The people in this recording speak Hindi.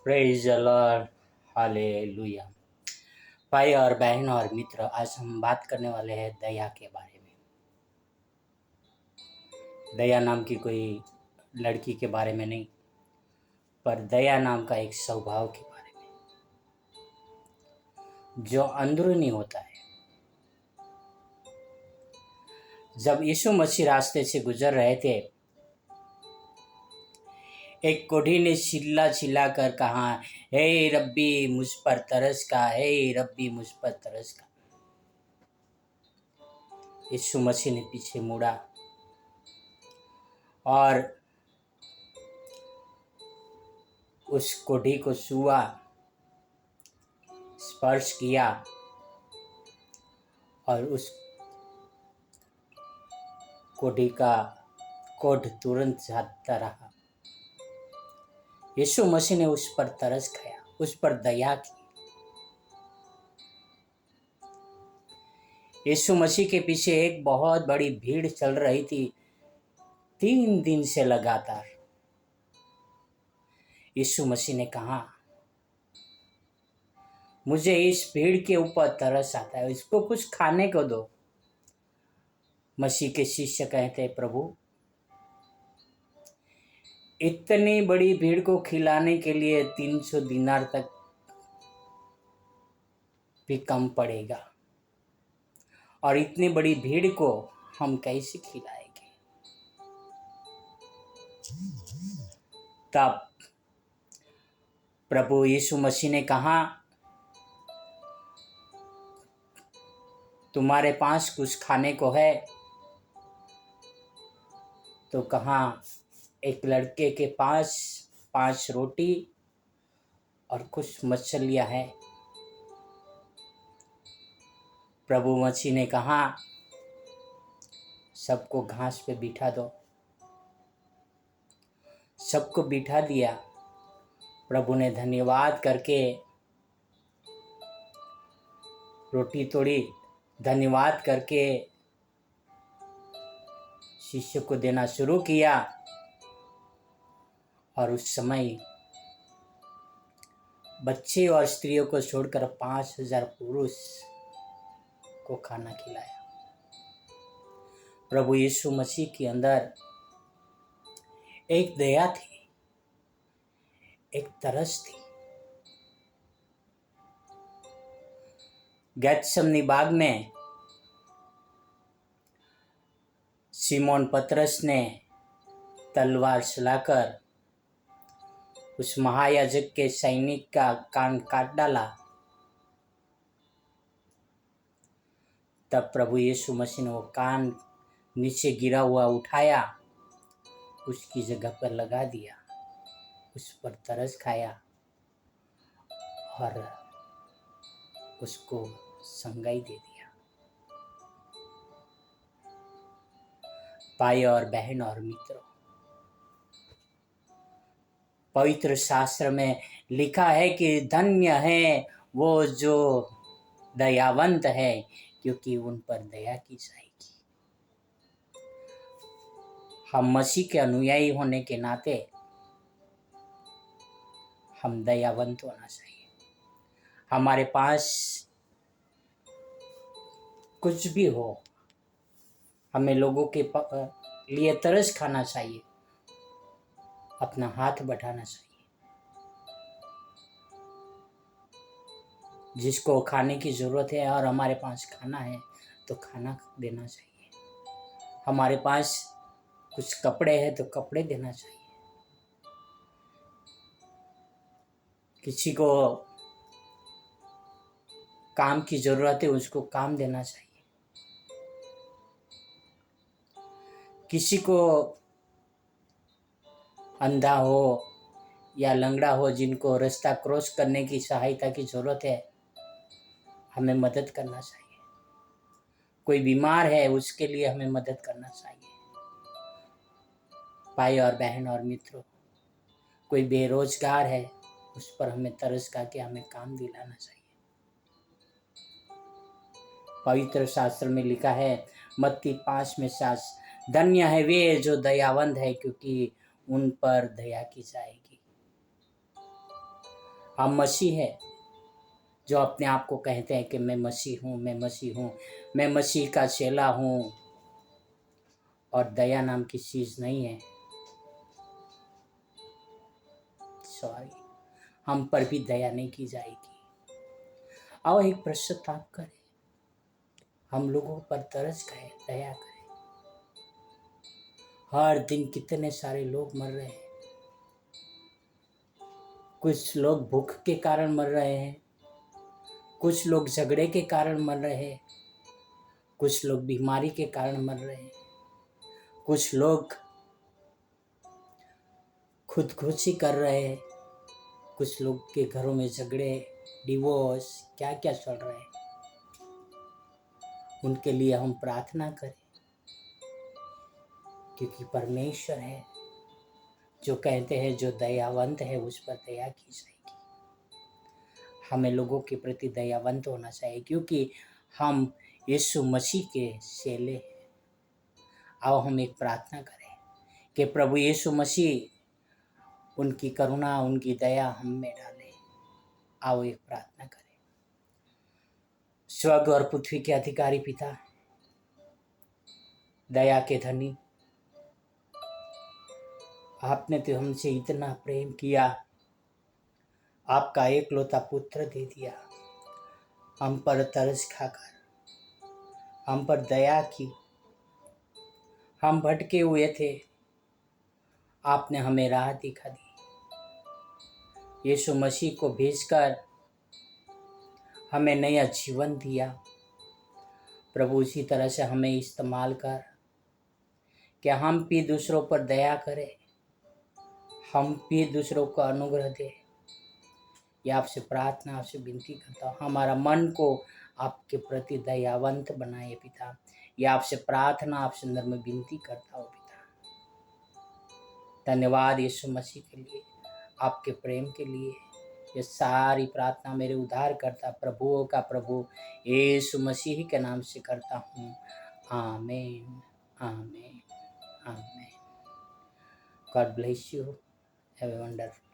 Praise the Lord, hallelujah. भाई और बहन और मित्र, आज हम बात करने वाले हैं दया के बारे में। दया नाम की कोई लड़की के बारे में नहीं, पर दया नाम का एक स्वभाव के बारे में जो अंदरूनी होता है। जब यीशु मसीह रास्ते से गुजर रहे थे, एक कोढ़ी ने चिल्ला कर कहा, हे रब्बी मुझ पर तरस का, हे रब्बी मुझ पर तरस का। यीशु मसीह ने पीछे मुड़ा और उस कोढ़ी को छुआ, स्पर्श किया और उस कोढ़ी का कोढ़ तुरंत जाता रहा। यीशु मसीह ने उस पर तरस खाया, उस पर दया की। यीशु मसीह के पीछे एक बहुत बड़ी भीड़ चल रही थी 3 दिन से लगातार। यीशु मसीह ने कहा, मुझे इस भीड़ के ऊपर तरस आता है, इसको कुछ खाने को दो। मसीह के शिष्य कहते, प्रभु इतनी बड़ी भीड़ को खिलाने के लिए 300 दिनार तक भी कम पड़ेगा, और इतनी बड़ी भीड़ को हम कैसे खिलाएंगे। तब प्रभु यीशु मसीह ने कहा, तुम्हारे पास कुछ खाने को है? तो कहा, एक लड़के के पास 5 रोटी और कुछ मछलियां हैं। प्रभु मसीह ने कहा, सबको घास पे बिठा दो। सबको बिठा दिया। प्रभु ने धन्यवाद करके रोटी तोड़ी, धन्यवाद करके शिष्य को देना शुरू किया, और उस समय बच्चे और स्त्रियों को छोड़कर 5000 पुरुष को खाना खिलाया। प्रभु यीशु मसीह के अंदर एक दया थी, एक तरस थी। गेत्सेमनी बाग में सिमोन पतरस ने तलवार चलाकर उस महायाजक के सैनिक का कान काट डाला। तब प्रभु यीशु मसीह ने वो कान नीचे गिरा हुआ उठाया, उसकी जगह पर लगा दिया, उस पर तरस खाया और उसको संगाई दे दिया। भाई और बहन और मित्रों, पवित्र शास्त्र में लिखा है कि धन्य है वो जो दयावंत है, क्योंकि उन पर दया की जाएगी। हम मसीह के अनुयायी होने के नाते हम दयावंत होना चाहिए। हमारे पास कुछ भी हो, हमें लोगों के लिए तरस खाना चाहिए, अपना हाथ बढ़ाना चाहिए। जिसको खाने की ज़रूरत है और हमारे पास खाना है तो खाना देना चाहिए। हमारे पास कुछ कपड़े हैं तो कपड़े देना चाहिए। किसी को काम की ज़रूरत है, उसको काम देना चाहिए। किसी को अंधा हो या लंगड़ा हो, जिनको रास्ता क्रॉस करने की सहायता की ज़रूरत है, हमें मदद करना चाहिए। कोई बीमार है, उसके लिए हमें मदद करना चाहिए। भाई और बहन और मित्रों, कोई बेरोजगार है, उस पर हमें तरस करके हमें काम दिलाना चाहिए। पवित्र शास्त्र में लिखा है, मत्ती 5:7, धन्य है वे जो दयावंत है, क्योंकि उन पर दया की जाएगी। हम मसीह है जो अपने आप को कहते हैं कि मैं मसीह हूँ, मैं मसीह हूँ, मैं मसीह का चेला हूँ, और दया नाम की चीज़ नहीं है। सॉरी, हम पर भी दया नहीं की जाएगी। आओ एक पश्चाताप करें, हम लोगों पर तरस खाए, दया करें। हर दिन कितने सारे लोग मर रहे हैं। कुछ लोग भूख के कारण मर रहे हैं, कुछ लोग झगड़े के कारण मर रहे हैं, कुछ लोग बीमारी के कारण मर रहे हैं, कुछ लोग खुदकुशी कर रहे हैं, कुछ लोग के घरों में झगड़े, डिवोर्स, क्या क्या चल रहा है। उनके लिए हम प्रार्थना करें, क्योंकि परमेश्वर है जो कहते हैं जो दयावंत है उस पर दया की जाएगी। हमें लोगों के प्रति दयावंत होना चाहिए, क्योंकि हम यीशु मसीह के चेले हैं। आओ हम एक प्रार्थना करें कि प्रभु यीशु मसीह उनकी करुणा, उनकी दया हम में डाले। आओ एक प्रार्थना करें। स्वर्ग और पृथ्वी के अधिकारी पिता, दया के धनी, आपने तो हमसे इतना प्रेम किया, आपका एकलौता पुत्र दे दिया, हम पर तरस खाकर, हम पर दया की। हम भटके हुए थे, आपने हमें राह दिखा दी। यीशु मसीह को भेजकर हमें नया जीवन दिया। प्रभु इसी तरह से हमें इस्तेमाल कर, क्या हम भी दूसरों पर दया करें, हम भी दूसरों को अनुग्रह दें। यह आपसे प्रार्थना, आपसे विनती करता हूँ, हमारा मन को आपके प्रति दयावंत बनाए पिता। यह आपसे प्रार्थना, आपसे अंदर में विनती करता हूँ पिता। धन्यवाद यीशु मसीह के लिए, आपके प्रेम के लिए। ये सारी प्रार्थना मेरे उद्धार करता प्रभुओं का प्रभु यीशु मसीह के नाम से करता हूँ। आमीन, आमीन, आमीन। God bless you. Have a wonderful